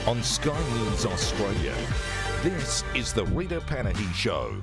on Sky News Australia. This is the Rita Panahi Show.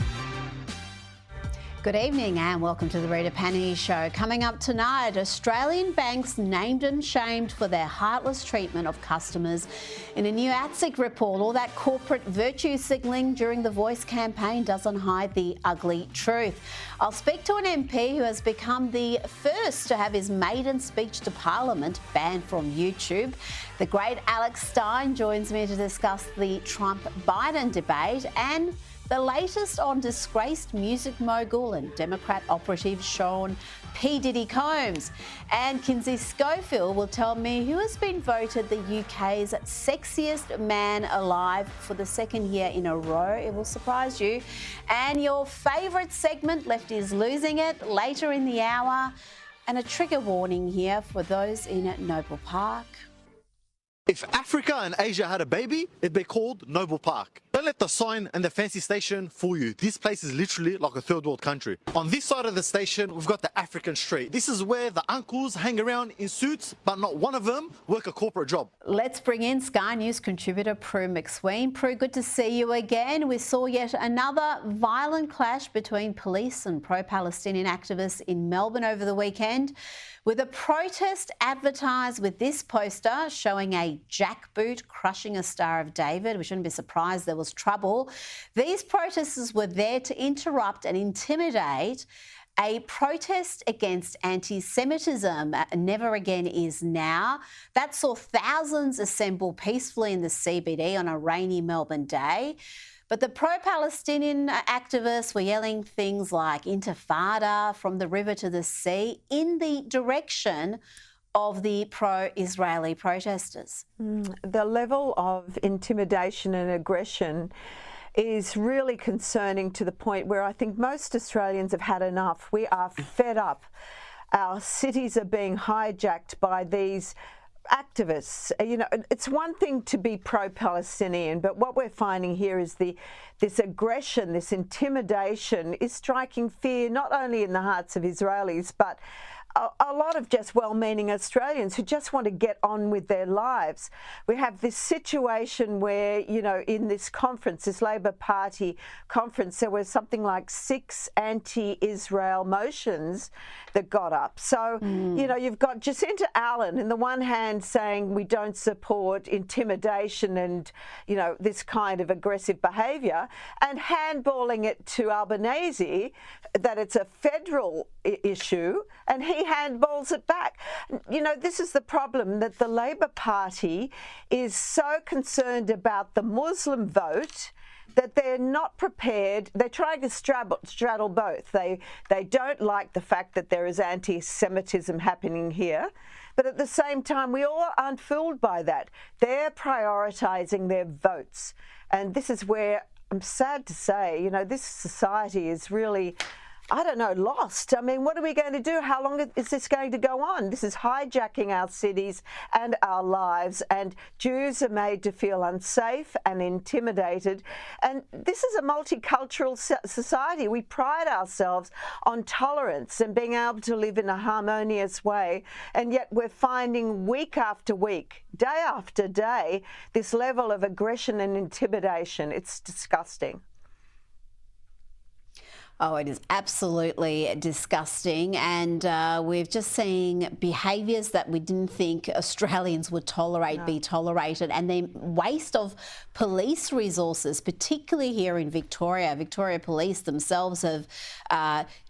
Good evening and welcome to the Rita Panahi Show. Coming up tonight, Australian banks named and shamed for their heartless treatment of customers. In a new ATSIC report, all that corporate virtue signalling during the Voice campaign doesn't hide the ugly truth. I'll speak to an MP who has become the first to have his maiden speech to Parliament banned from YouTube. The great Stein joins me to discuss the Trump-Biden debate and the latest on disgraced music mogul and Democrat operative Sean P. Diddy Combs. And Kinsey Schofield will tell me who has been voted the UK's sexiest man alive for the second year in a row. It will surprise you. And your favourite segment, Lefties Losing It, later in the hour. And a trigger warning here for those in Noble Park. If Africa and Asia had a baby, it'd be called Noble Park. Don't let the sign and the fancy station fool you. This place is literally like a third world country. On this side of the station, we've got the African street. This is where the uncles hang around in suits, but not one of them work a corporate job. Let's bring in Sky News contributor Prue McSween. Prue, good to see you again. We saw yet another violent clash between police and pro-Palestinian activists in Melbourne over the weekend, with a protest advertised with this poster showing a jackboot crushing a Star of David. We shouldn't be surprised there was trouble. These protesters were there to interrupt and intimidate a protest against anti-Semitism. Never again is now. That saw thousands assemble peacefully in the CBD on a rainy Melbourne day. But the pro-Palestinian activists were yelling things like intifada, from the river to the sea, in the direction of the pro-Israeli protesters. The level of intimidation and aggression is really concerning, to the point where I think most Australians have had enough. We are fed up. Our cities are being hijacked by these activists. You know, it's one thing to be pro-Palestinian, but what we're finding here is this aggression, this intimidation is striking fear not only in the hearts of Israelis, but a lot of just well-meaning Australians who just want to get on with their lives. We have this situation where, you know, in this conference, this Labor Party conference, there was something like 6 anti-Israel motions that got up. So, you know, you've got Jacinta Allen in the one hand saying we don't support intimidation and, you know, this kind of aggressive behaviour, and handballing it to Albanese that it's a federal issue, and he handballs it back. You know, this is the problem, that the Labor Party is so concerned about the Muslim vote that they're not prepared. They're trying to straddle both. They don't like the fact that there is anti-Semitism happening here, but at the same time, we all aren't fooled by that. They're prioritising their votes. And this is where I'm sad to say, you know, this society is really, I don't know, lost. I mean, what are we going to do? How long is this going to go on? This is hijacking our cities and our lives, and Jews are made to feel unsafe and intimidated. And this is a multicultural society. We pride ourselves on tolerance and being able to live in a harmonious way, and yet we're finding week after week, day after day, this level of aggression and intimidation. It's disgusting. Oh, it is absolutely disgusting, and we're just seeing behaviours that we didn't think Australians would be tolerated, and the waste of police resources, particularly here in Victoria. Victoria Police themselves have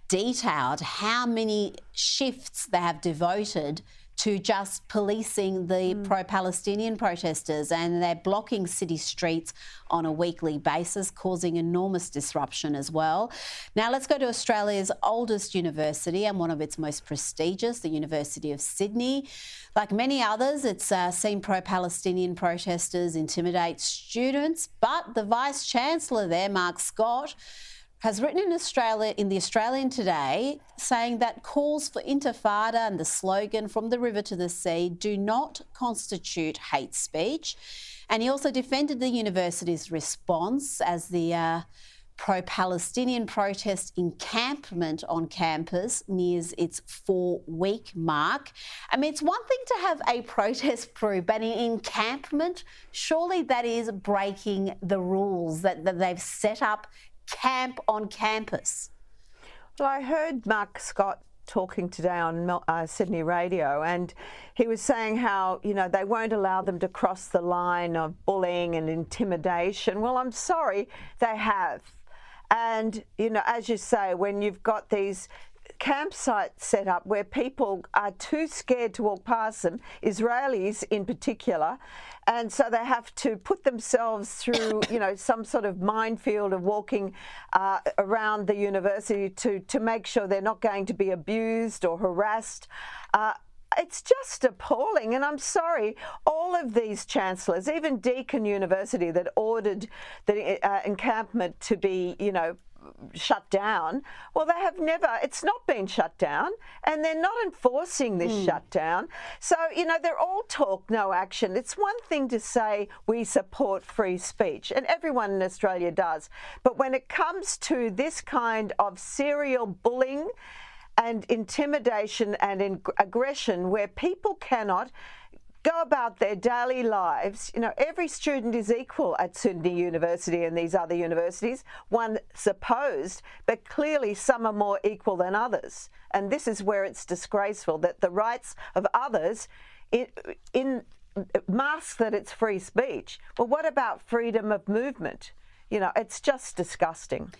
detailed how many shifts they have devoted to just policing the pro-Palestinian protesters, and they're blocking city streets on a weekly basis, causing enormous disruption as well. Now let's go to Australia's oldest university and one of its most prestigious, the University of Sydney. Like many others, it's seen pro-Palestinian protesters intimidate students, but the Vice-Chancellor there, Mark Scott, has written in the Australian today saying that calls for intifada and the slogan from the river to the sea do not constitute hate speech. And he also defended the university's response as the pro-Palestinian protest encampment on campus nears its 4-week mark. I mean, it's one thing to have a protest crew, but an encampment, surely that is breaking the rules that they've set up camp on campus. Well, I heard Mark Scott talking today on Sydney radio, and he was saying how, you know, they won't allow them to cross the line of bullying and intimidation. Well, I'm sorry, they have. And, you know, as you say, when you've got these campsites set up where people are too scared to walk past them, Israelis in particular, and so they have to put themselves through, you know, some sort of minefield of walking around the university to make sure they're not going to be abused or harassed. It's just appalling, and I'm sorry, all of these chancellors, even Deakin University that ordered the encampment to be, you know, shut down, well, they have never, it's not been shut down, and they're not enforcing this shutdown. So, you know, they're all talk, no action. It's one thing to say we support free speech, and everyone in Australia does, but when it comes to this kind of serial bullying and intimidation and aggression where people cannot go about their daily lives, you know, every student is equal at Sydney University and these other universities, one supposed, but clearly some are more equal than others. And this is where it's disgraceful that the rights of others in mask that it's free speech. Well, what about freedom of movement? You know, it's just disgusting.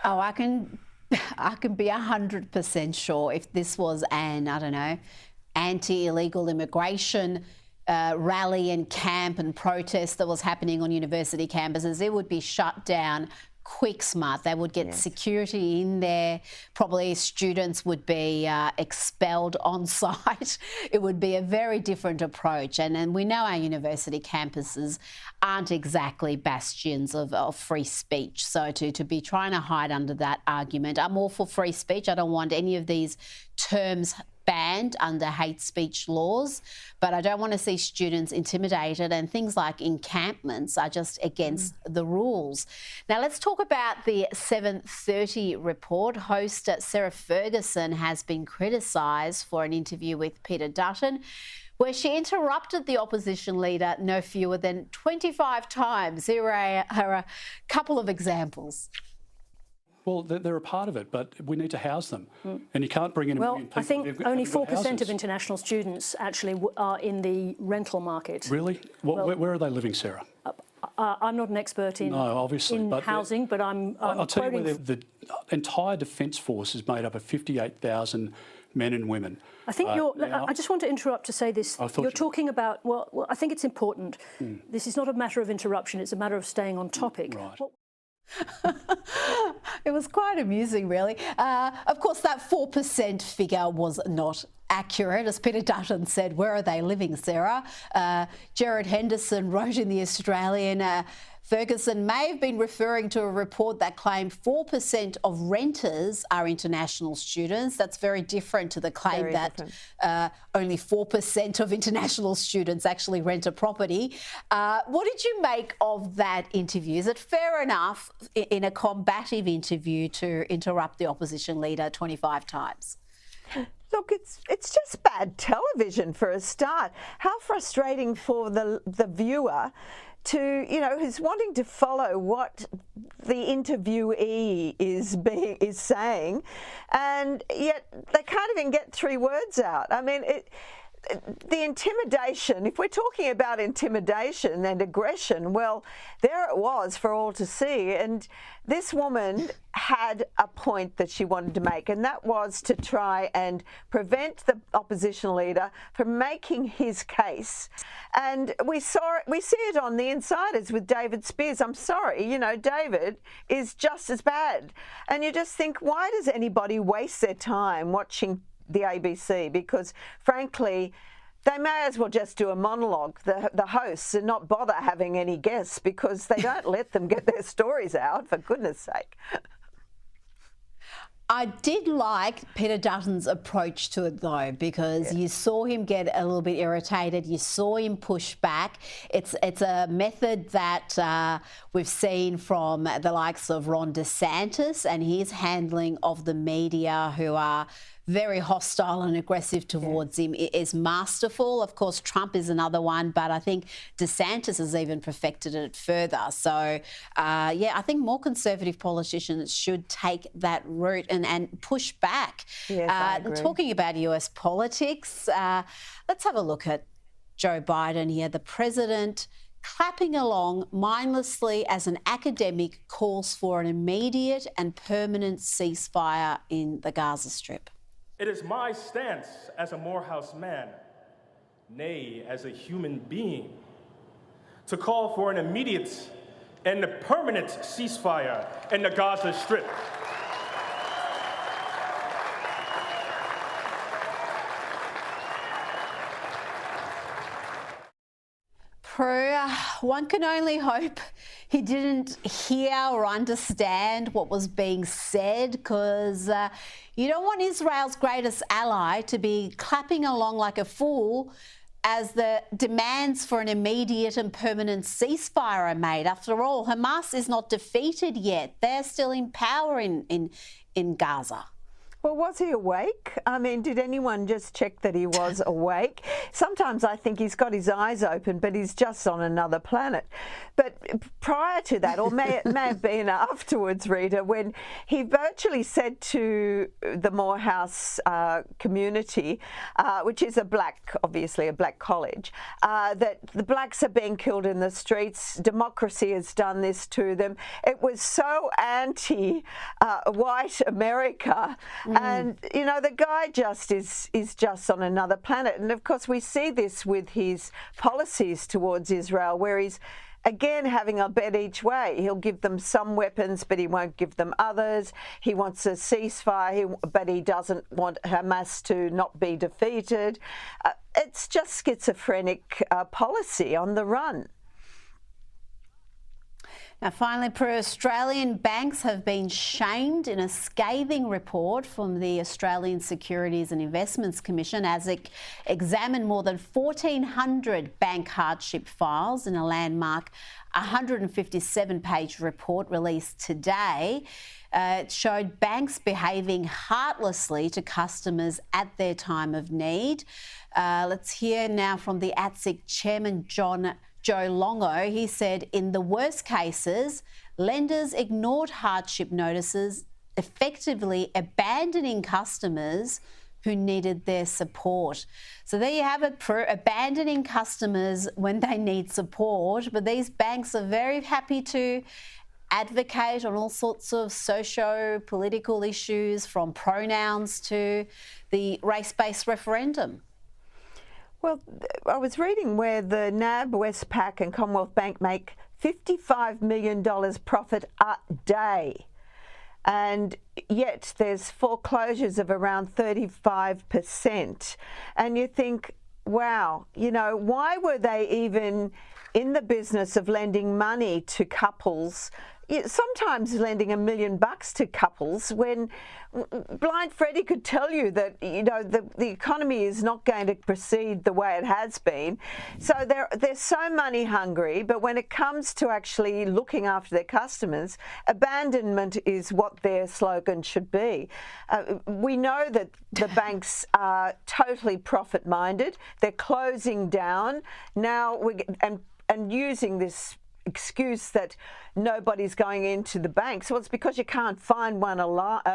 Oh, I can be 100% sure if this was an, I don't know, anti-illegal immigration rally and camp and protest that was happening on university campuses, it would be shut down quick smart. They would get security in there. Probably students would be expelled on site. It would be a very different approach. And we know our university campuses aren't exactly bastions of free speech. So to be trying to hide under that argument, I'm all for free speech. I don't want any of these terms banned under hate speech laws, but I don't want to see students intimidated, and things like encampments are just against the rules. Now let's talk about the 7:30 report. Host Sarah Ferguson has been criticised for an interview with Peter Dutton where she interrupted the opposition leader no fewer than 25 times. Here are a couple of examples. Well, they're a part of it, but we need to house them. And you can't bring in a million people. I think only 4% of international students actually are in the rental market. Really? Where are they living, Sarah? I'm not an expert in, housing, but I'll tell you, the entire Defence Force is made up of 58,000 men and women. I think I just want to interrupt to say this. You're talking about, well, I think it's important. This is not a matter of interruption, it's a matter of staying on topic. Right. It was quite amusing, really. Of course, that 4% figure was not accurate. As Peter Dutton said, where are they living, Sarah? Gerard Henderson wrote in The Australian, Ferguson may have been referring to a report that claimed 4% of renters are international students. That's very different to the claim that only 4% of international students actually rent a property. What did you make of that interview? Is it fair enough in a combative interview to interrupt the opposition leader 25 times? Look, it's just bad television for a start. How frustrating for the viewer to, you know, who's wanting to follow what the interviewee is saying, and yet they can't even get 3 words out. I mean, the intimidation, if we're talking about intimidation and aggression, well, there it was for all to see. And this woman had a point that she wanted to make, and that was to try and prevent the opposition leader from making his case. And we see it on the insiders with David Spears. I'm sorry, you know, David is just as bad. And you just think, why does anybody waste their time watching the ABC? Because frankly, they may as well just do a monologue, the hosts, and not bother having any guests, because they don't let them get their stories out, for goodness sake. I did like Peter Dutton's approach to it though, because you saw him get a little bit irritated, you saw him push back. It's a method that we've seen from the likes of Ron DeSantis and his handling of the media, who are very hostile and aggressive towards him, is masterful. Of course, Trump is another one, but I think DeSantis has even perfected it further. So, yeah, I think more conservative politicians should take that route and push back. Yes, I agree. Talking about US politics, let's have a look at Joe Biden here. The president clapping along mindlessly as an academic calls for an immediate and permanent ceasefire in the Gaza Strip. It is my stance as a Morehouse man, nay, as a human being, to call for an immediate and permanent ceasefire in the Gaza Strip. One can only hope he didn't hear or understand what was being said, because you don't want Israel's greatest ally to be clapping along like a fool as the demands for an immediate and permanent ceasefire are made. After all, Hamas is not defeated yet. They're still in power in Gaza. Well, was he awake? I mean, did anyone just check that he was awake? Sometimes I think he's got his eyes open, but he's just on another planet. But prior to that, or may have been afterwards, Rita, when he virtually said to the Morehouse community, which is obviously a black college, that the blacks are being killed in the streets, democracy has done this to them. It was so anti-white America. And, you know, the guy just is just on another planet. And, of course, we see this with his policies towards Israel, where he's, again, having a bet each way. He'll give them some weapons, but he won't give them others. He wants a ceasefire, but he doesn't want Hamas to not be defeated. It's just schizophrenic policy on the run. Now, finally, Australian banks have been shamed in a scathing report from the Australian Securities and Investments Commission as it examined more than 1,400 bank hardship files in a landmark 157-page report released today. It showed banks behaving heartlessly to customers at their time of need. Let's hear now from the ATSIC chairman, Joe Longo. He said in the worst cases, lenders ignored hardship notices, effectively abandoning customers who needed their support. So there you have it, abandoning customers when they need support. But these banks are very happy to advocate on all sorts of socio-political issues, from pronouns to the race-based referendum. Well, I was reading where the NAB, Westpac and Commonwealth Bank make $55 million profit a day. And yet there's foreclosures of around 35%. And you think, wow, you know, why were they even in the business of lending money to couples? Sometimes lending $1 million to couples, when Blind Freddie could tell you that, you know, the economy is not going to proceed the way it has been. So they're so money hungry, but when it comes to actually looking after their customers, abandonment is what their slogan should be. We know that the banks are totally profit-minded. They're closing down now, and using this excuse that nobody's going into the banks. Well, it's because you can't find one open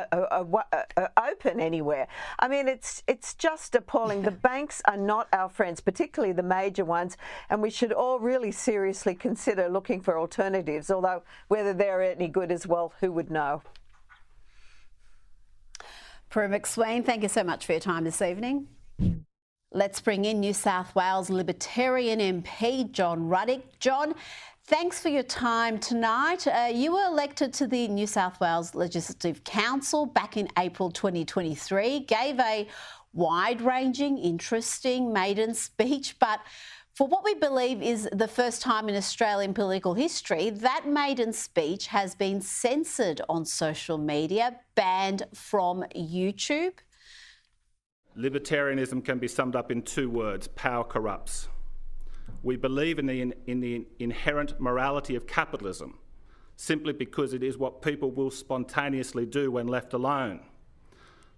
anywhere. I mean, it's just appalling. The banks are not our friends, particularly the major ones, and we should all really seriously consider looking for alternatives, although whether they're any good as well, who would know? Prue McSween, thank you so much for your time this evening. Let's bring in New South Wales Libertarian MP John Ruddick. John, thanks for your time tonight. You were elected to the New South Wales Legislative Council back in April 2023, gave a wide-ranging, interesting maiden speech, but for what we believe is the first time in Australian political history, that maiden speech has been censored on social media, banned from YouTube. Libertarianism can be summed up in 2 words: power corrupts. We believe in the inherent morality of capitalism, simply because it is what people will spontaneously do when left alone.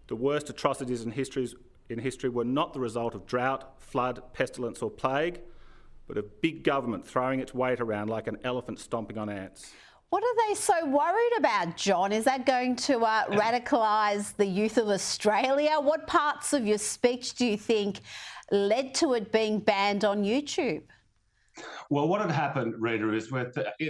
The worst atrocities in history were not the result of drought, flood, pestilence or plague, but of big government throwing its weight around like an elephant stomping on ants. What are they so worried about, John? Is that going to radicalise the youth of Australia? What parts of your speech do you think led to it being banned on YouTube? Well, what had happened, Rita, is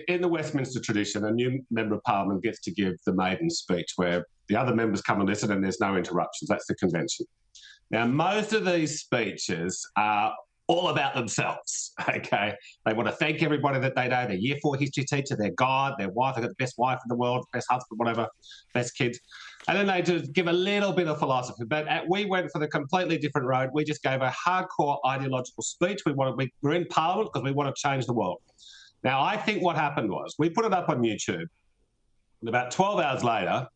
in the Westminster tradition, a new member of Parliament gets to give the maiden speech where the other members come and listen and there's no interruptions. That's the convention. Now, most of these speeches are all about themselves, okay? They want to thank everybody that they know, their Year 4 history teacher, their God, their wife, they've got the best wife in the world, best husband, whatever, best kids. And then they just give a little bit of philosophy. But we went for the completely different road. We just gave a hardcore ideological speech. We're in Parliament because we want to change the world. Now, I think what happened was we put it up on YouTube, and about 12 hours later,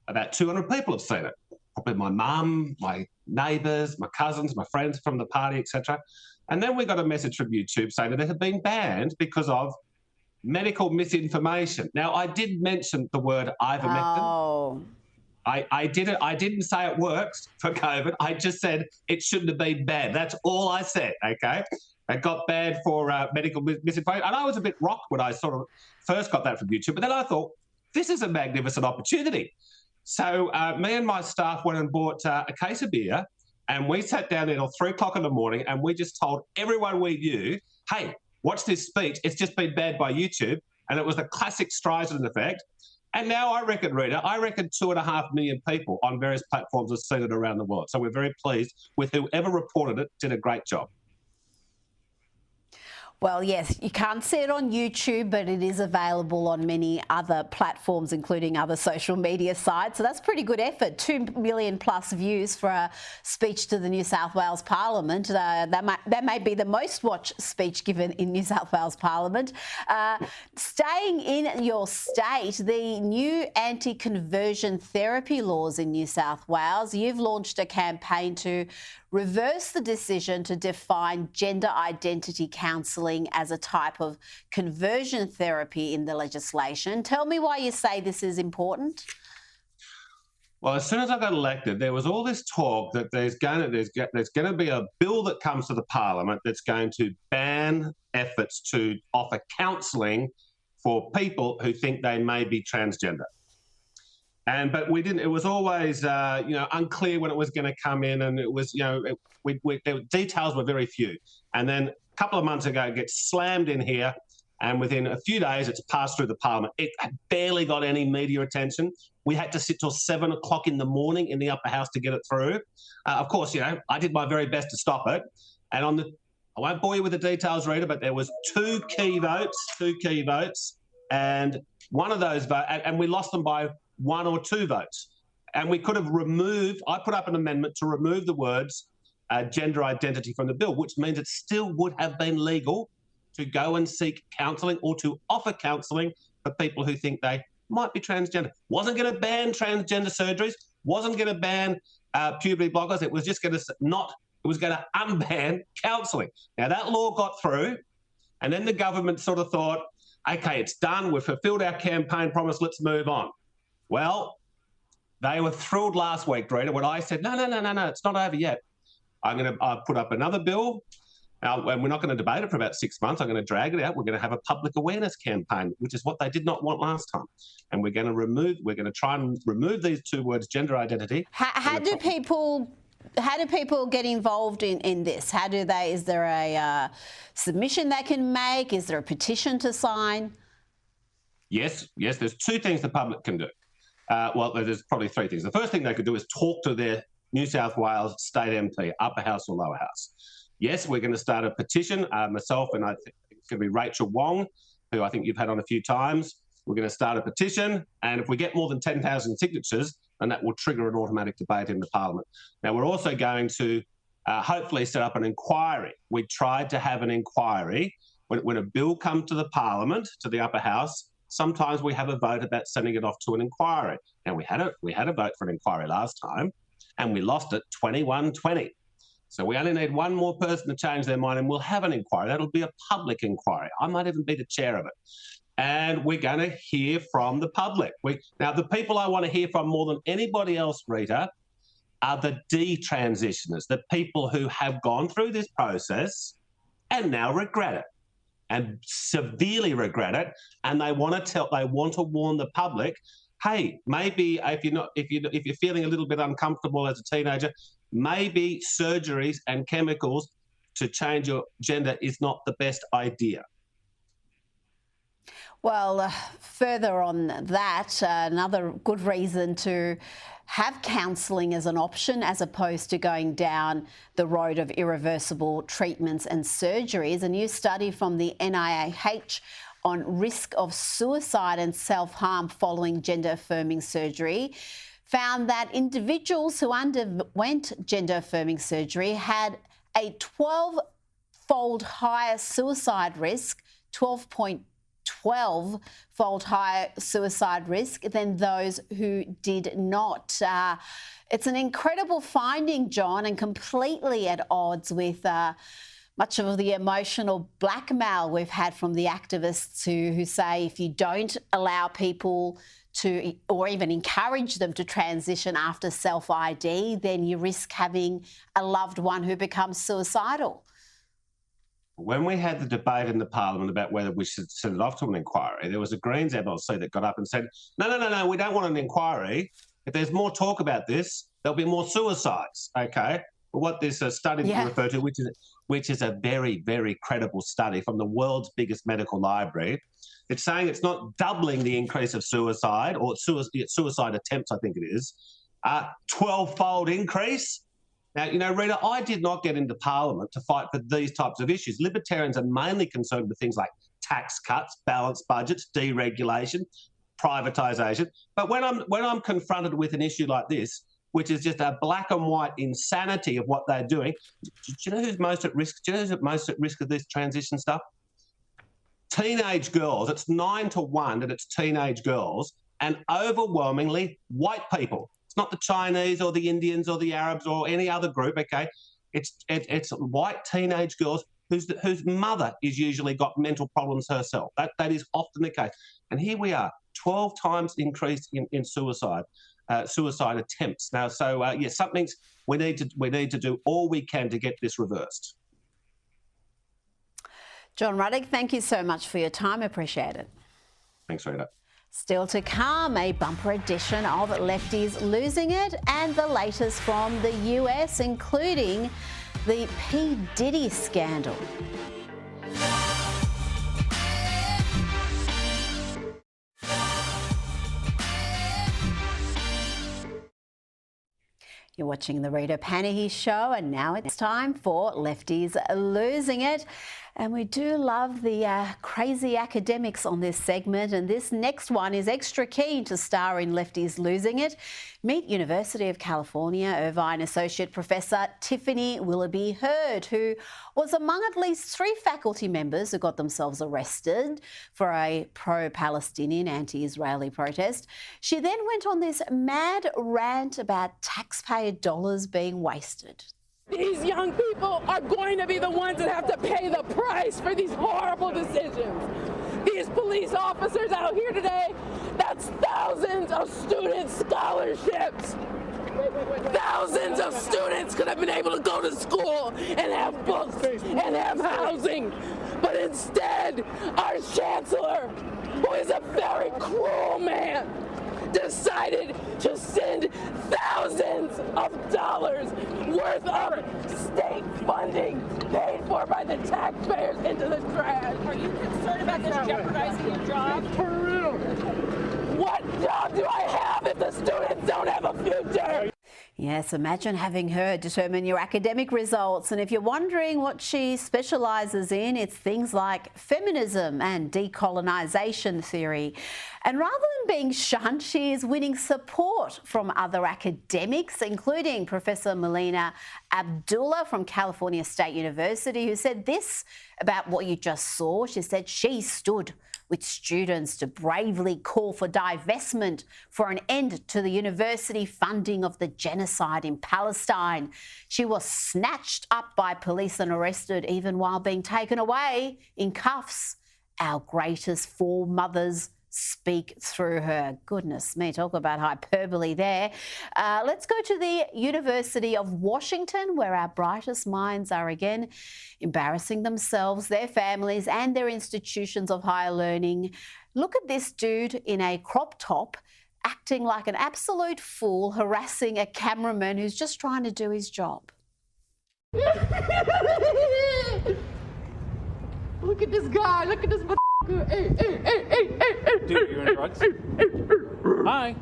about 200 people have seen it. Probably my mum, my neighbours, my cousins, my friends from the party, etc. And then we got a message from YouTube saying that it had been banned because of medical misinformation. Now, I did mention the word ivermectin. Oh. I didn't say it works for COVID. I just said it shouldn't have been banned. That's all I said, okay? It got banned for medical misinformation. And I was a bit rocked when I sort of first got that from YouTube. But then I thought, this is a magnificent opportunity. So me and my staff went and bought a case of beer, and we sat down there till 3 o'clock in the morning, and we just told everyone we knew, hey, watch this speech. It's just been banned by YouTube. And it was the classic Streisand effect. And now I reckon, Rita, 2.5 million people on various platforms have seen it around the world. So we're very pleased with whoever reported it, did a great job. Well, yes, you can't see it on YouTube, but it is available on many other platforms, including other social media sites. So that's pretty good effort. 2 million plus views for a speech to the New South Wales Parliament. That may be the most watched speech given in New South Wales Parliament. Staying in your state, the new anti-conversion therapy laws in New South Wales, you've launched a campaign to reverse the decision to define gender identity counselling as a type of conversion therapy in the legislation. Tell me why you say this is important. Well, as soon as I got elected, there was all this talk that there's going to be a bill that comes to the Parliament that's going to ban efforts to offer counselling for people who think they may be transgender. But we didn't. It was always, unclear when it was going to come in, and it was, the details were very few. And then a couple of months ago, it gets slammed in here, and within a few days, it's passed through the Parliament. It barely got any media attention. We had to sit till 7 o'clock in the morning in the upper house to get it through. Of course, I did my very best to stop it. And I won't bore you with the details, Rita, but there was two key votes, and one of those votes, and we lost them by 1 or 2 votes. And we could have I put up an amendment to remove the words gender identity from the bill, which means it still would have been legal to go and seek counselling or to offer counselling for people who think they might be transgender. Wasn't going to ban transgender surgeries, wasn't going to ban puberty blockers. It was just going to unban counselling. Now, that law got through, and then the government sort of thought, okay, it's done. We've fulfilled our campaign promise. Let's move on. Well, they were thrilled last week, Rita, when I said, no, it's not over yet. I'm going to put up another bill, and we're not going to debate it for about 6 months. I'm going to drag it out. We're going to have a public awareness campaign, which is what they did not want last time. And we're going to try and remove these 2 words, gender identity. How do people get involved in this? Is there a submission they can make? Is there a petition to sign? Yes, there's 2 things the public can do. There's probably 3 things. The first thing they could do is talk to their New South Wales state MP, upper house or lower house. Yes, we're going to start a petition, myself and I think it's going to be Rachel Wong, who I think you've had on a few times. We're going to start a petition, and if we get more than 10,000 signatures, and that will trigger an automatic debate in the Parliament. Now, we're also going to hopefully set up an inquiry. We tried to have an inquiry. When a bill comes to the Parliament, to the upper house, sometimes we have a vote about sending it off to an inquiry. And we had a vote for an inquiry last time, and we lost it 21-20. So we only need one more person to change their mind, and we'll have an inquiry. That'll be a public inquiry. I might even be the chair of it. And we're going to hear from the public. Now, the people I want to hear from more than anybody else, Rita, are the detransitioners, the people who have gone through this process and now regret it, and severely regret it, and they want to warn the public, hey, maybe if you're feeling a little bit uncomfortable as a teenager, maybe surgeries and chemicals to change your gender is not the best idea. Well, further on that, another good reason to have counselling as an option as opposed to going down the road of irreversible treatments and surgeries. A new study from the NIH on risk of suicide and self-harm following gender-affirming surgery found that individuals who underwent gender-affirming surgery had a 12-fold higher suicide risk, 12-fold higher suicide risk than those who did not. It's an incredible finding, John, and completely at odds with much of the emotional blackmail we've had from the activists who say if you don't allow people to, or even encourage them to transition after self-ID, then you risk having a loved one who becomes suicidal. When we had the debate in the Parliament about whether we should send it off to an inquiry, there was a Greens MLC that got up and said, no, we don't want an inquiry. If there's more talk about this, there'll be more suicides, okay? But what this study that you refer to, which is a very, very credible study from the world's biggest medical library, it's saying it's not doubling the increase of suicide, or suicide attempts, I think it is, 12-fold increase. Now, you know, Rita, I did not get into Parliament to fight for these types of issues. Libertarians are mainly concerned with things like tax cuts, balanced budgets, deregulation, privatisation. But when I'm confronted with an issue like this, which is just a black and white insanity of what they're doing, do you know who's most at risk? Do you know who's most at risk of this transition stuff? Teenage girls. It's 9-1 that it's teenage girls, and overwhelmingly white people. It's not the Chinese or the Indians or the Arabs or any other group, okay? It's white teenage girls whose mother is usually got mental problems herself. That is often the case. And here we are, 12 times increase in suicide attempts. Now, so yes, we need to do all we can to get this reversed. John Ruddock, thank you so much for your time. Appreciate it. Thanks, Rita. Still to come, a bumper edition of Lefties Losing It and the latest from the US, including the P. Diddy scandal. You're watching the Rita Panahi Show, and now it's time for Lefties Losing It. And we do love the crazy academics on this segment, and this next one is extra keen to star in Lefties Losing It. Meet University of California Irvine Associate Professor Tiffany Willoughby Hurd, who was among at least 3 faculty members who got themselves arrested for a pro-Palestinian, anti-Israeli protest. She then went on this mad rant about taxpayer dollars being wasted. These young people are going to be the ones that have to pay the price for these horrible decisions. These police officers out here today, that's thousands of student scholarships. Thousands of students could have been able to go to school and have books and have housing. But instead, our chancellor, who is a very cruel man, decided to send thousands of dollars worth of state funding paid for by the taxpayers into the trash. Are you concerned about this jeopardizing your job? For real. What job do I have if the students don't have a future? Yes, imagine having her determine your academic results. And if you're wondering what she specialises in, it's things like feminism and decolonisation theory. And rather than being shunned, she is winning support from other academics, including Professor Melina Abdullah from California State University, who said this about what you just saw. She said she stood with students to bravely call for divestment for an end to the university funding of the genocide in Palestine. She was snatched up by police and arrested even while being taken away in cuffs. Our greatest foremothers speak through her. Goodness me, talk about hyperbole there. Let's go to the University of Washington, where our brightest minds are again embarrassing themselves, their families and their institutions of higher learning. Look at this dude in a crop top acting like an absolute fool, harassing a cameraman who's just trying to do his job. Look at this guy, look at this Hey. Dude, you're in drugs? Hi.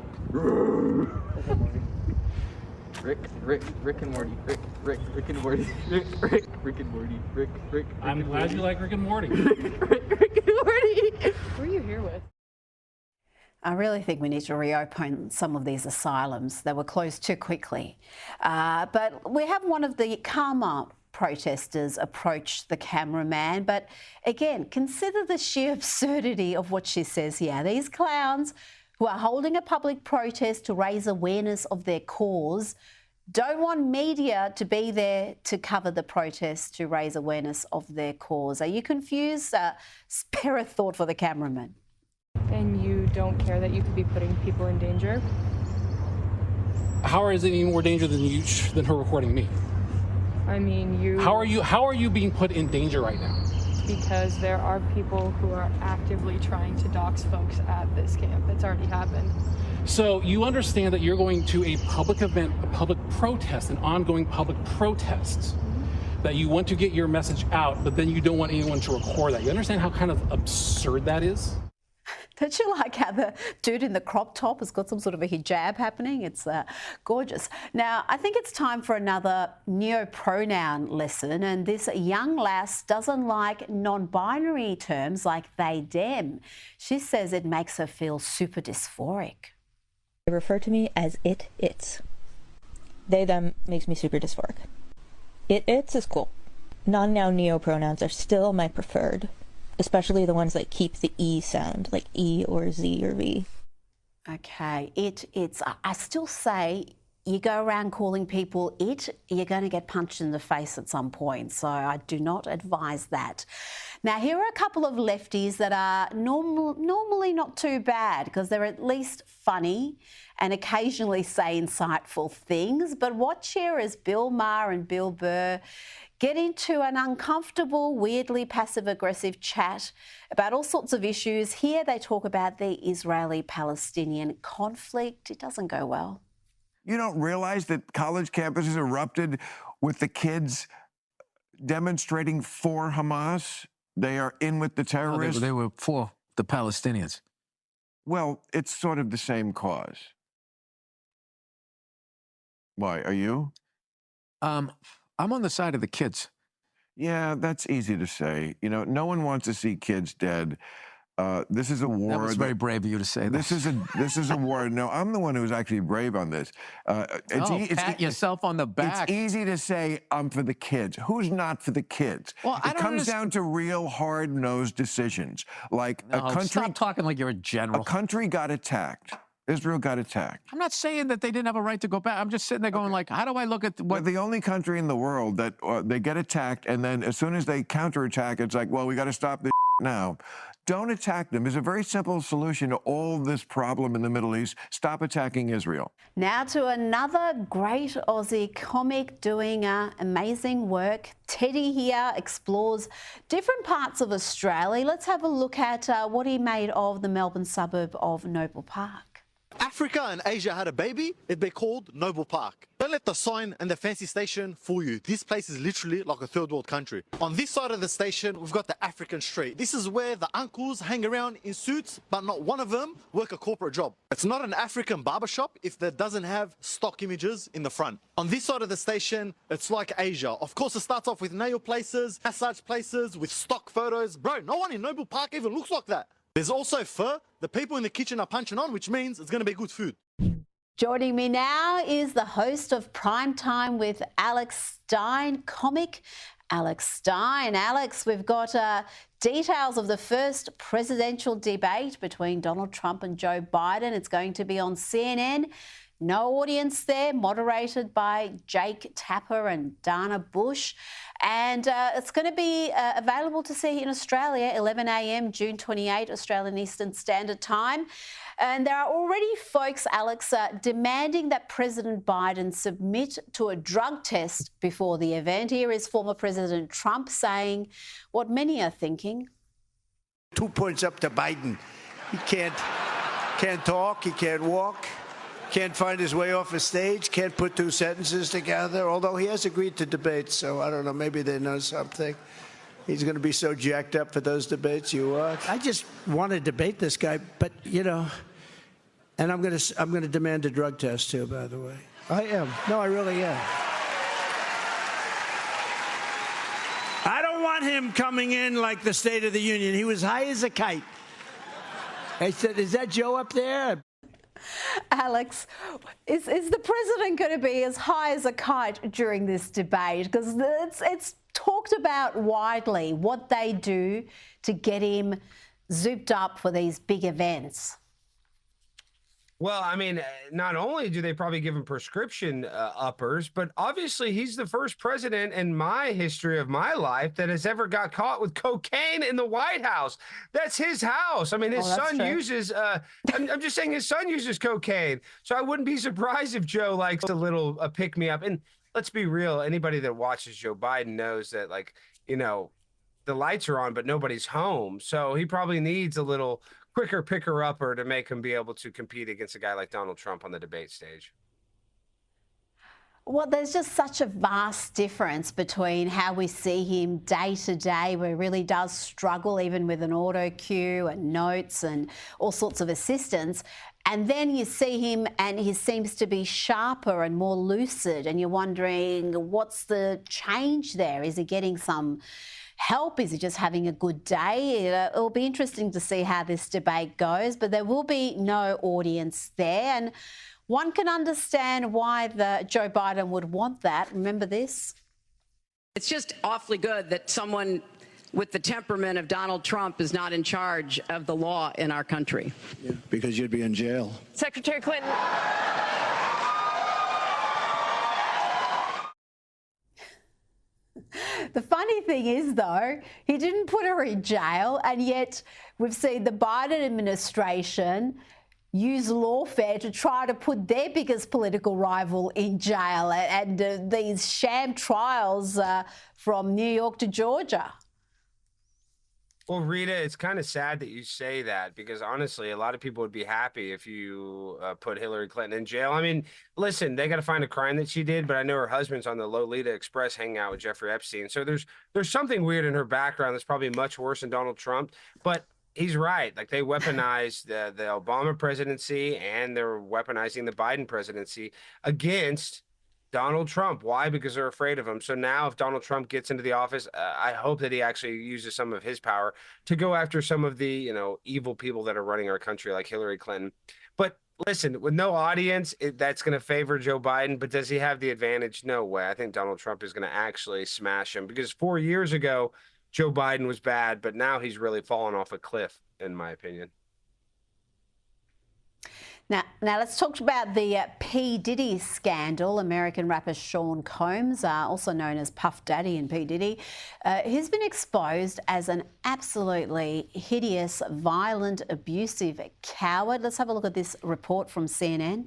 Rick and Morty. Rick and Morty. Rick and Morty. Rick. I'm glad you like Rick and Morty. Rick and Morty. Who are you here with? I really think we need to reopen some of these asylums. They were closed too quickly. But we have one of the calmer protesters approach the cameraman. But again, consider the sheer absurdity of what she says here. These clowns who are holding a public protest to raise awareness of their cause don't want media to be there to cover the protest to raise awareness of their cause. Are you confused? Spare a thought for the cameraman. And you don't care that you could be putting people in danger? How is it any more dangerous than her recording me? I mean, you... How are you being put in danger right now? Because there are people who are actively trying to dox folks at this camp. It's already happened. So you understand that you're going to a public event, a public protest, an ongoing public protest, that you want to get your message out, but then you don't want anyone to record that. You understand how kind of absurd that is? Don't you like how the dude in the crop top has got some sort of a hijab happening? It's gorgeous. Now, I think it's time for another neo-pronoun lesson, and this young lass doesn't like non-binary terms like they, them. She says it makes her feel super dysphoric. They refer to me as it, its. They, them makes me super dysphoric. It, its is cool. Non-noun neo-pronouns are still my preferred. Especially the ones that keep the E sound, like E or Z or V. Okay, it's. I still say you go around calling people it, you're going to get punched in the face at some point. So I do not advise that. Now, here are a couple of lefties that are normally not too bad because they're at least funny and occasionally say insightful things. But watch here as Bill Maher and Bill Burr get into an uncomfortable, weirdly passive-aggressive chat about all sorts of issues. Here they talk about the Israeli-Palestinian conflict. It doesn't go well. You don't realize that college campuses erupted with the kids demonstrating for Hamas? They are in with the terrorists. They were for the Palestinians. Well, it's sort of the same cause. Why, are you? I'm on the side of the kids. Yeah, that's easy to say. You know, no one wants to see kids dead. This is a war. That was very brave of you to say that. This is a war. No, I'm the one who's actually brave on this. Pat yourself on the back. It's easy to say I'm for the kids. Who's not for the kids? Well, it comes down to real hard-nosed decisions. Like a country. Stop talking like you're a general. A country got attacked. Israel got attacked. I'm not saying that they didn't have a right to go back. I'm just sitting there going like, how do I look at what... We're the only country in the world that they get attacked, and then as soon as they counterattack, it's like, well, we got to stop this now. Don't attack them. There's a very simple solution to all this problem in the Middle East. Stop attacking Israel. Now to another great Aussie comic doing amazing work. Teddy here explores different parts of Australia. Let's have a look at what he made of the Melbourne suburb of Noble Park. Africa and Asia had a baby, it'd be called Noble Park. Don't let the sign and the fancy station fool you. This place is literally like a third world country. On this side of the station, we've got the African street. This is where the uncles hang around in suits, but not one of them work a corporate job. It's not an African barbershop if that doesn't have stock images in the front. On this side of the station, it's like Asia. Of course, it starts off with nail places, massage places, with stock photos. Bro, no one in Noble Park even looks like that. There's also pho. The people in the kitchen are punching on, which means it's going to be good food. Joining me now is the host of Prime Time with Alex Stein, comic Alex Stein. Alex, we've got details of the first presidential debate between Donald Trump and Joe Biden. It's going to be on CNN. No audience there, moderated by Jake Tapper and Dana Bush. And it's going to be available to see in Australia, 11 a.m, June 28, Australian Eastern Standard Time. And there are already folks, Alex, demanding that President Biden submit to a drug test before the event. Here is former President Trump saying what many are thinking. 2 points up to Biden. He can't talk, he can't walk. Can't find his way off a stage, can't put two sentences together, although he has agreed to debate, so I don't know, maybe they know something. He's going to be so jacked up for those debates you watch. I just want to debate this guy, but, you know, and I'm going to demand a drug test, too, by the way. I am. No, I really am. I don't want him coming in like the State of the Union. He was high as a kite. I said, is that Joe up there? Alex, is the president going to be as high as a kite during this debate? Because it's talked about widely what they do to get him zooped up for these big events. Well, I mean, not only do they probably give him prescription uppers, but obviously he's the first president in my history of my life that has ever got caught with cocaine in the White House. That's his house. I mean, his son uses, I'm just saying his son uses cocaine. So I wouldn't be surprised if Joe likes a little pick-me-up. And let's be real, anybody that watches Joe Biden knows that, like, you know, the lights are on, but nobody's home. So he probably needs a little quicker picker-upper to make him be able to compete against a guy like Donald Trump on the debate stage. Well, there's just such a vast difference between how we see him day to day, where he really does struggle even with an auto cue and notes and all sorts of assistance. And then you see him and he seems to be sharper and more lucid, and you're wondering, what's the change there? Is he getting some help? Is he just having a good day? It'll be interesting to see how this debate goes, but there will be no audience there. And one can understand why Joe Biden would want that. Remember this? It's just awfully good that someone with the temperament of Donald Trump is not in charge of the law in our country. Yeah, because you'd be in jail. Secretary Clinton. The funny thing is, though, he didn't put her in jail, and yet we've seen the Biden administration use lawfare to try to put their biggest political rival in jail, and these sham trials from New York to Georgia. Well, Rita, it's kind of sad that you say that, because honestly, a lot of people would be happy if you put Hillary Clinton in jail. I mean, listen, they got to find a crime that she did, but I know her husband's on the Lolita Express hanging out with Jeffrey Epstein. So there's something weird in her background that's probably much worse than Donald Trump. But he's right. Like, they weaponized the Obama presidency, and they're weaponizing the Biden presidency against Donald Trump. Why? Because they're afraid of him. So now if Donald Trump gets into the office, I hope that he actually uses some of his power to go after some of the, you know, evil people that are running our country, like Hillary Clinton. But listen, with no audience, that's going to favor Joe Biden. But does he have the advantage? No way. I think Donald Trump is going to actually smash him, because 4 years ago, Joe Biden was bad, but now he's really fallen off a cliff, in my opinion. Now let's talk about the P. Diddy scandal. American rapper Sean Combs, also known as Puff Daddy and P. Diddy, he's been exposed as an absolutely hideous, violent, abusive coward. Let's have a look at this report from CNN.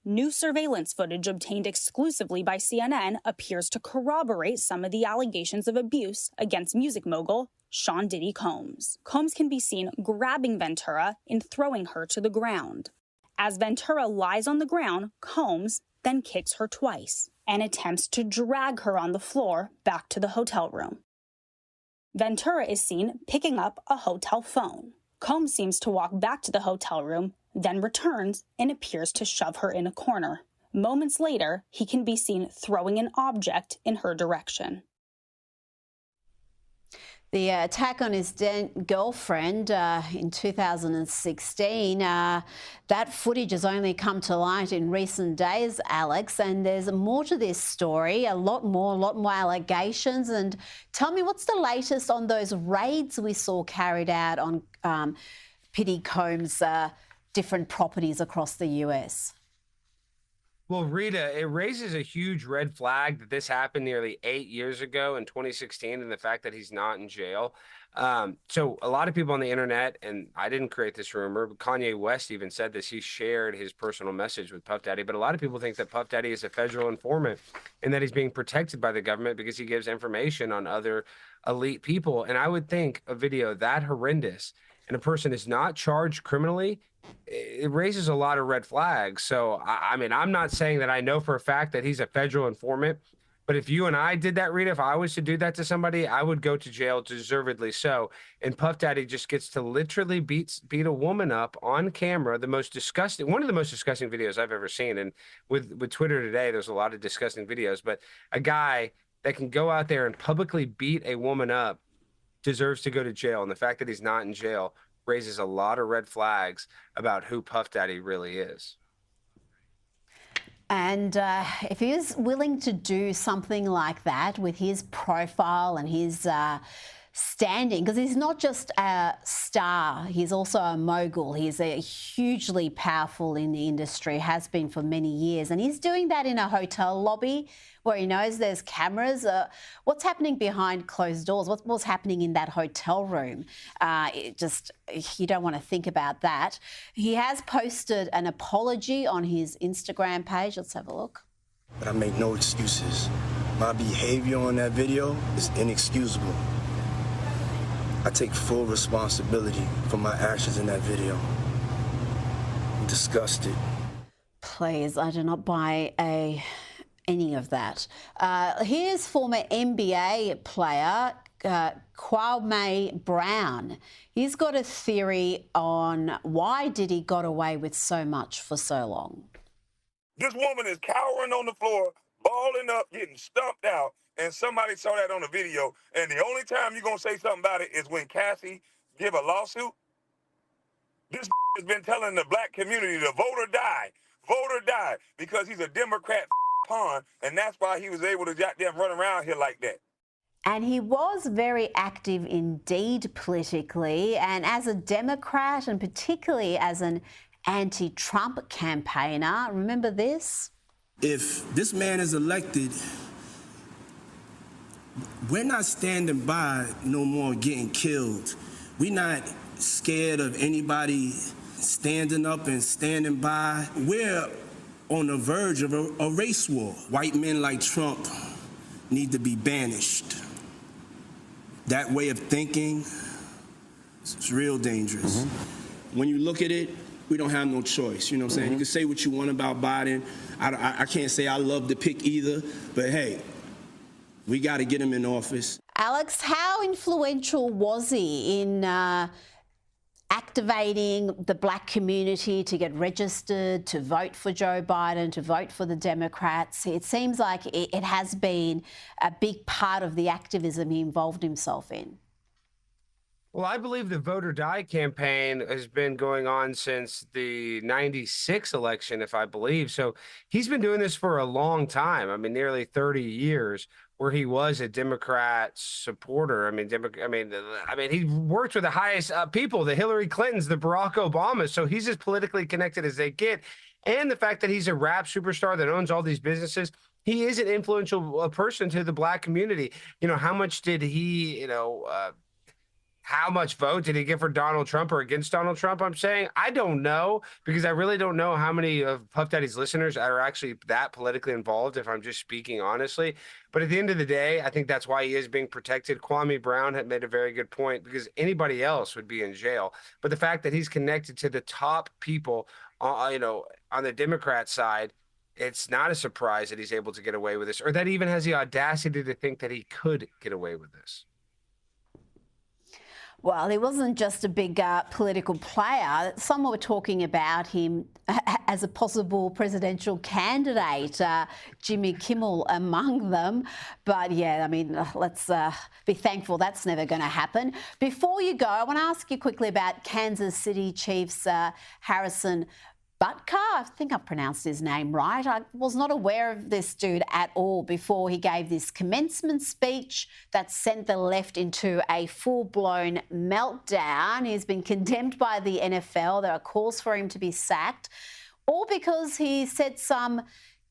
New surveillance footage obtained exclusively by CNN appears to corroborate some of the allegations of abuse against music mogul Sean Diddy Combs. Combs can be seen grabbing Ventura and throwing her to the ground. As Ventura lies on the ground, Combs then kicks her twice and attempts to drag her on the floor back to the hotel room. Ventura is seen picking up a hotel phone. Combs seems to walk back to the hotel room, then returns and appears to shove her in a corner. Moments later, he can be seen throwing an object in her direction. The attack on his girlfriend in 2016, that footage has only come to light in recent days, Alex, and there's more to this story, a lot more allegations. And tell me, what's the latest on those raids we saw carried out on Pitty Combs' different properties across the US? Well, Rita, it raises a huge red flag that this happened nearly 8 years ago in 2016, and the fact that he's not in jail. So a lot of people on the internet, and I didn't create this rumor, but Kanye West even said this. He shared his personal message with Puff Daddy, but a lot of people think that Puff Daddy is a federal informant and that he's being protected by the government because he gives information on other elite people. And I would think a video that horrendous and a person is not charged criminally, it raises a lot of red flags. So, I mean, I'm not saying that I know for a fact that he's a federal informant, but if you and I did that, Rita, if I was to do that to somebody, I would go to jail, deservedly so. And Puff Daddy just gets to literally beat a woman up on camera, one of the most disgusting videos I've ever seen. And with Twitter today, there's a lot of disgusting videos, but a guy that can go out there and publicly beat a woman up deserves to go to jail. And the fact that he's not in jail raises a lot of red flags about who Puff Daddy really is. And if he is willing to do something like that with his profile and his standing, because he's not just a star, he's also a mogul. He's a hugely powerful in the industry, has been for many years. And he's doing that in a hotel lobby where he knows there's cameras. What's happening behind closed doors? What's happening in that hotel room? You don't want to think about that. He has posted an apology on his Instagram page. Let's have a look. But I make no excuses. My behavior on that video is inexcusable. I take full responsibility for my actions in that video. I'm disgusted. Please, I do not buy any of that. Here's former NBA player Kwame Brown. He's got a theory on why Diddy got away with so much for so long. This woman is cowering on the floor, balling up, getting stumped out, and somebody saw that on the video, and the only time you're going to say something about it is when Cassie give a lawsuit. This has been telling the black community to vote or die, because he's a Democrat pawn, and that's why he was able to goddamn run around here like that. And he was very active indeed politically, and as a Democrat, and particularly as an anti-Trump campaigner. Remember this? If this man is elected, we're not standing by no more getting killed. We're not scared of anybody standing up and standing by. We're on the verge of a race war. White men like Trump need to be banished. That way of thinking is real dangerous. When you look at it, we don't have no choice. You know what I'm saying? You can say what you want about Biden. I can't say I love the pick either, but hey, we got to get him in office. Alex, how influential was he in activating the black community to get registered, to vote for Joe Biden, to vote for the Democrats? It seems like it has been a big part of the activism he involved himself in. Well, I believe the Vote or Die campaign has been going on since the 96 election, if I believe. So he's been doing this for a long time. I mean, nearly 30 years, where he was a Democrat supporter. I mean, he worked with the highest people, the Hillary Clintons, the Barack Obamas. So he's as politically connected as they get. And the fact that he's a rap superstar that owns all these businesses, he is an influential person to the black community. You know, how much did he, how much vote did he get for Donald Trump or against Donald Trump? I'm saying I don't know, because I really don't know how many of Puff Daddy's listeners are actually that politically involved, if I'm just speaking honestly. But at the end of the day, I think that's why he is being protected. Kwame Brown had made a very good point, because anybody else would be in jail. But the fact that he's connected to the top people on the Democrat side, it's not a surprise that he's able to get away with this, or that he even has the audacity to think that he could get away with this. Well, he wasn't just a big political player. Some were talking about him as a possible presidential candidate, Jimmy Kimmel among them. But yeah, I mean, let's be thankful that's never going to happen. Before you go, I want to ask you quickly about Kansas City Chiefs Harrison Butker. I think I've pronounced his name right. I was not aware of this dude at all before he gave this commencement speech that sent the left into a full-blown meltdown. He's been condemned by the NFL. There are calls for him to be sacked, all because he said some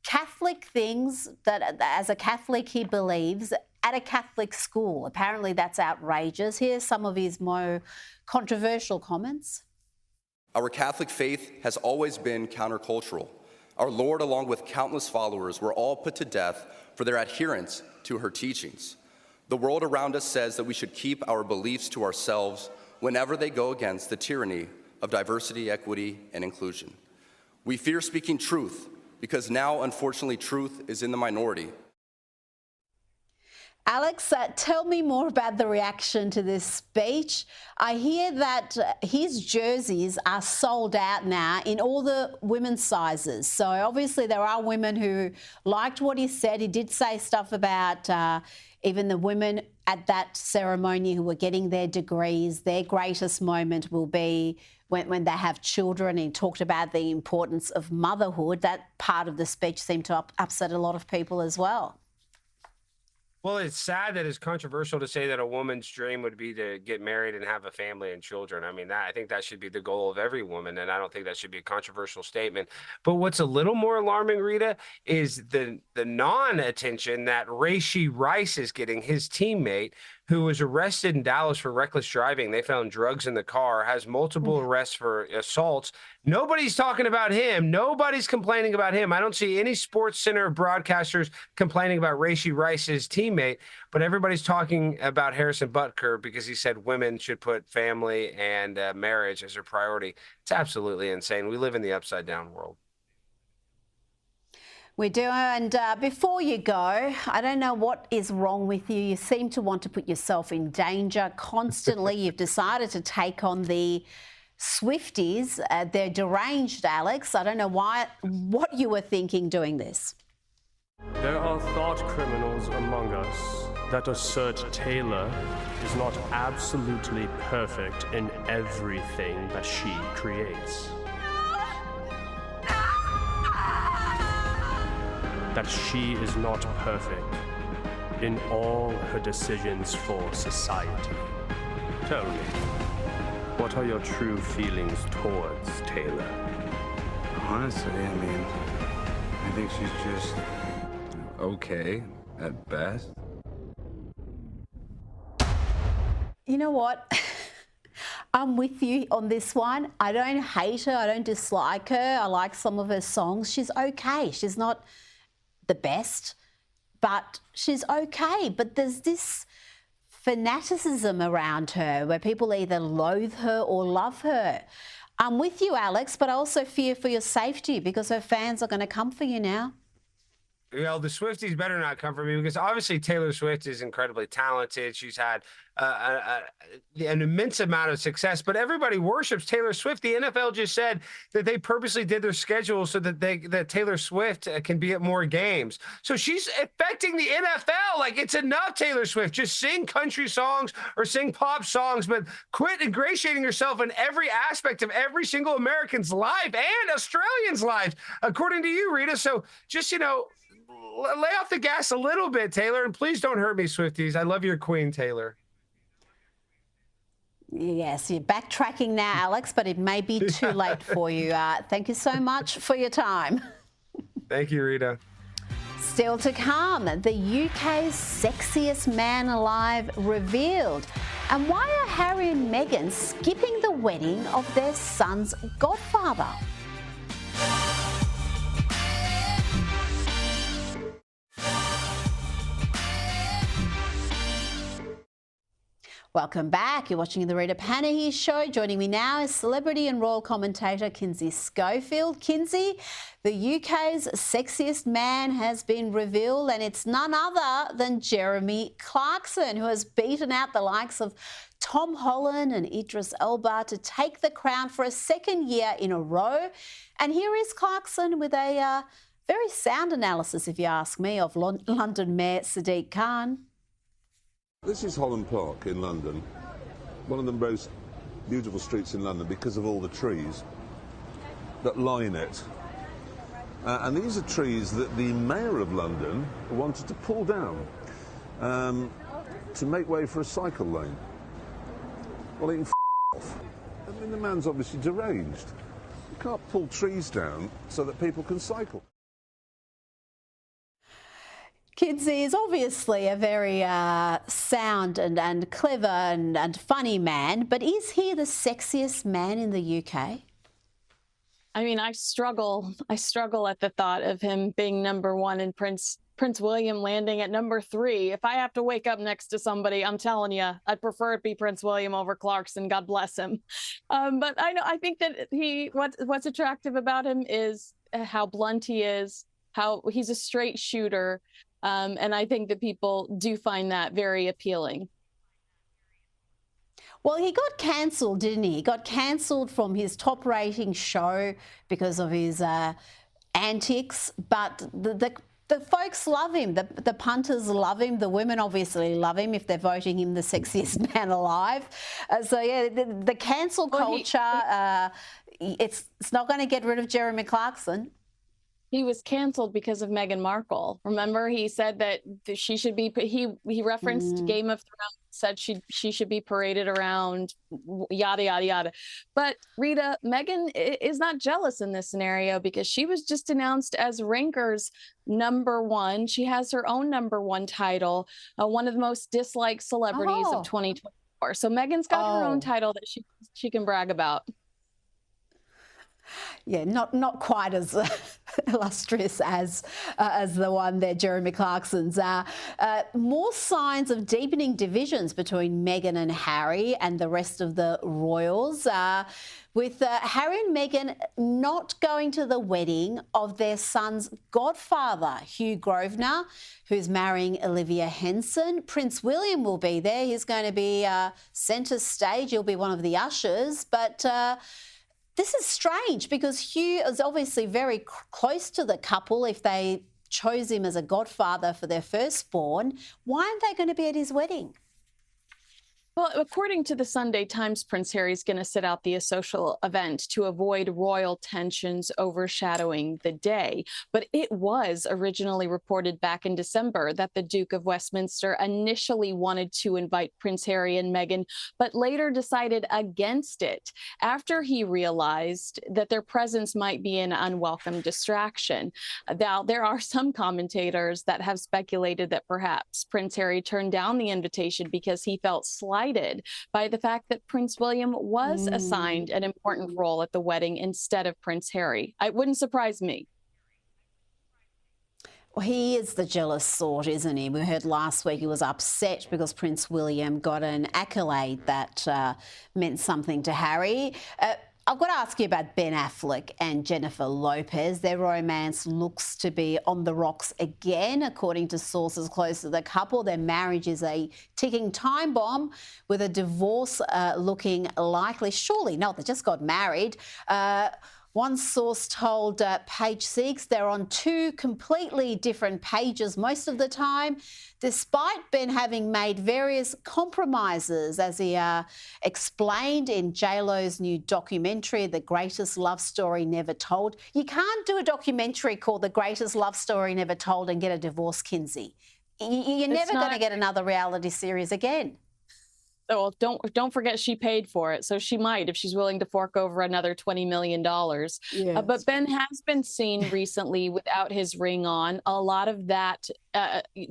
Catholic things that, as a Catholic, he believes at a Catholic school. Apparently, that's outrageous. Here's some of his more controversial comments. Our Catholic faith has always been countercultural. Our Lord, along with countless followers, were all put to death for their adherence to her teachings. The world around us says that we should keep our beliefs to ourselves whenever they go against the tyranny of diversity, equity, and inclusion. We fear speaking truth because now, unfortunately, truth is in the minority. Alex, tell me more about the reaction to this speech. I hear that his jerseys are sold out now in all the women's sizes. So obviously there are women who liked what he said. He did say stuff about even the women at that ceremony who were getting their degrees. Their greatest moment will be when they have children. He talked about the importance of motherhood. That part of the speech seemed to upset a lot of people as well. Well, it's sad that it's controversial to say that a woman's dream would be to get married and have a family and children. I mean, I think that should be the goal of every woman, and I don't think that should be a controversial statement. But what's a little more alarming, Rita, is the non-attention that Rashee Rice is getting, his teammate, who was arrested in Dallas for reckless driving. They found drugs in the car, has multiple arrests for assaults. Nobody's talking about him. Nobody's complaining about him. I don't see any Sports Center broadcasters complaining about Rashee Rice's teammate, but everybody's talking about Harrison Butker because he said women should put family and marriage as their priority. It's absolutely insane. We live in the upside down world. We do, and before you go, I don't know what is wrong with you. You seem to want to put yourself in danger constantly. You've decided to take on the Swifties. They're deranged, Alex. I don't know what you were thinking doing this. There are thought criminals among us that assert Taylor is not absolutely perfect in everything that she creates. That she is not perfect in all her decisions for society. Tell me, what are your true feelings towards Taylor? Honestly, I mean, I think she's just okay at best. You know what? I'm with you on this one. I don't hate her. I don't dislike her. I like some of her songs. She's okay. She's not the best, but she's okay. But there's this fanaticism around her where people either loathe her or love her. I'm with you, Alex, but I also fear for your safety because her fans are going to come for you now. Well, the Swifties better not come for me because obviously Taylor Swift is incredibly talented. She's had an immense amount of success, but everybody worships Taylor Swift. The NFL just said that they purposely did their schedule so that Taylor Swift can be at more games. So she's affecting the NFL. Like, it's enough, Taylor Swift. Just sing country songs or sing pop songs, but quit ingratiating yourself in every aspect of every single American's life and Australian's life, according to you, Rita. So just, lay off the gas a little bit, Taylor, and please don't hurt me, Swifties. I love your queen, Taylor. Yes, you're backtracking now, Alex, but it may be too late for you. Thank you so much for your time. Thank you, Rita. Still to come, the UK's sexiest man alive revealed. And why are Harry and Meghan skipping the wedding of their son's godfather? Welcome back. You're watching the Rita Panahi Show. Joining me now is celebrity and royal commentator Kinsey Schofield. Kinsey, the UK's sexiest man has been revealed, and it's none other than Jeremy Clarkson, who has beaten out the likes of Tom Holland and Idris Elba to take the crown for a second year in a row. And here is Clarkson with a very sound analysis, if you ask me, of London Mayor Sadiq Khan. This is Holland Park in London, one of the most beautiful streets in London because of all the trees that line it. And these are trees that the Mayor of London wanted to pull down to make way for a cycle lane. Well, he can off. I mean, the man's obviously deranged. You can't pull trees down so that people can cycle. Kinsey is obviously a very sound and clever and funny man, but is he the sexiest man in the UK? I mean, I struggle at the thought of him being #1 and Prince William landing at #3. If I have to wake up next to somebody, I'm telling you, I'd prefer it be Prince William over Clarkson. God bless him. But I think that what's attractive about him is how blunt he is, how he's a straight shooter. And I think that people do find that very appealing. Well, he got cancelled, didn't he? He got cancelled from his top-rating show because of his antics, but the folks love him. The punters love him. The women obviously love him if they're voting him the sexiest man alive. So, yeah, the cancel culture, it's not going to get rid of Jeremy Clarkson. He was canceled because of Meghan Markle. Remember, he said that she should be. He referenced Game of Thrones, said she should be paraded around, yada yada yada. But Rita, Meghan is not jealous in this scenario because she was just announced as Ranker's #1. She has her own #1 title, one of the most disliked celebrities of 2024. So Meghan's got her own title that she can brag about. Yeah, not quite as illustrious as the one there, Jeremy Clarkson's. More signs of deepening divisions between Meghan and Harry and the rest of the royals, with Harry and Meghan not going to the wedding of their son's godfather, Hugh Grosvenor, who's marrying Olivia Henson. Prince William will be there. He's going to be centre stage. He'll be one of the ushers, but this is strange because Hugh is obviously very close to the couple if they chose him as a godfather for their firstborn. Why aren't they going to be at his wedding? Well, according to the Sunday Times, Prince Harry's going to sit out the social event to avoid royal tensions overshadowing the day. But it was originally reported back in December that the Duke of Westminster initially wanted to invite Prince Harry and Meghan, but later decided against it after he realized that their presence might be an unwelcome distraction. Now, there are some commentators that have speculated that perhaps Prince Harry turned down the invitation because he felt slighted by the fact that Prince William was assigned an important role at the wedding instead of Prince Harry. It wouldn't surprise me. Well, he is the jealous sort, isn't he? We heard last week he was upset because Prince William got an accolade that meant something to Harry. I've got to ask you about Ben Affleck and Jennifer Lopez. Their romance looks to be on the rocks again, according to sources close to the couple. Their marriage is a ticking time bomb with a divorce looking likely. Surely not, they just got married. One source told Page 6 they're on two completely different pages most of the time, despite Ben having made various compromises, as he explained in JLo's new documentary, The Greatest Love Story Never Told. You can't do a documentary called The Greatest Love Story Never Told and get a divorce, Kinsey. You're never going to get another reality series again. Oh, don't forget she paid for it, so she might if she's willing to fork over another $20 million. Yes. But Ben has been seen recently without his ring on. A lot of that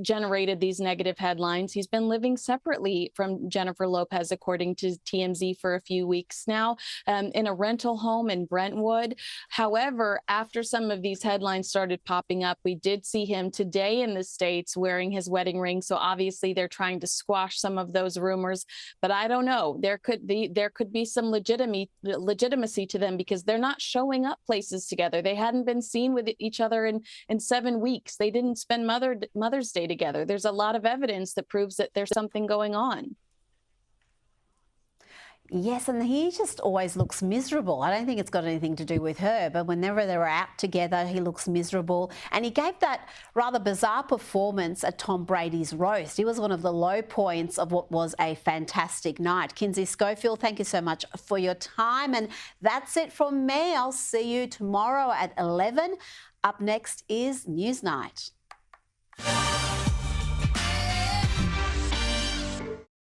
generated these negative headlines. He's been living separately from Jennifer Lopez, according to TMZ, for a few weeks now, in a rental home in Brentwood. However, after some of these headlines started popping up, we did see him today in the States wearing his wedding ring. So obviously they're trying to squash some of those rumors. But I don't know. There could be some legitimacy to them because they're not showing up places together. They hadn't been seen with each other in 7 weeks. They didn't spend Mother's Day together. There's a lot of evidence that proves that there's something going on. Yes, and he just always looks miserable. I don't think it's got anything to do with her, but whenever they were out together, he looks miserable. And he gave that rather bizarre performance at Tom Brady's roast. He was one of the low points of what was a fantastic night. Kinsey Schofield, thank you so much for your time. And that's it from me. I'll see you tomorrow at 11. Up next is Newsnight.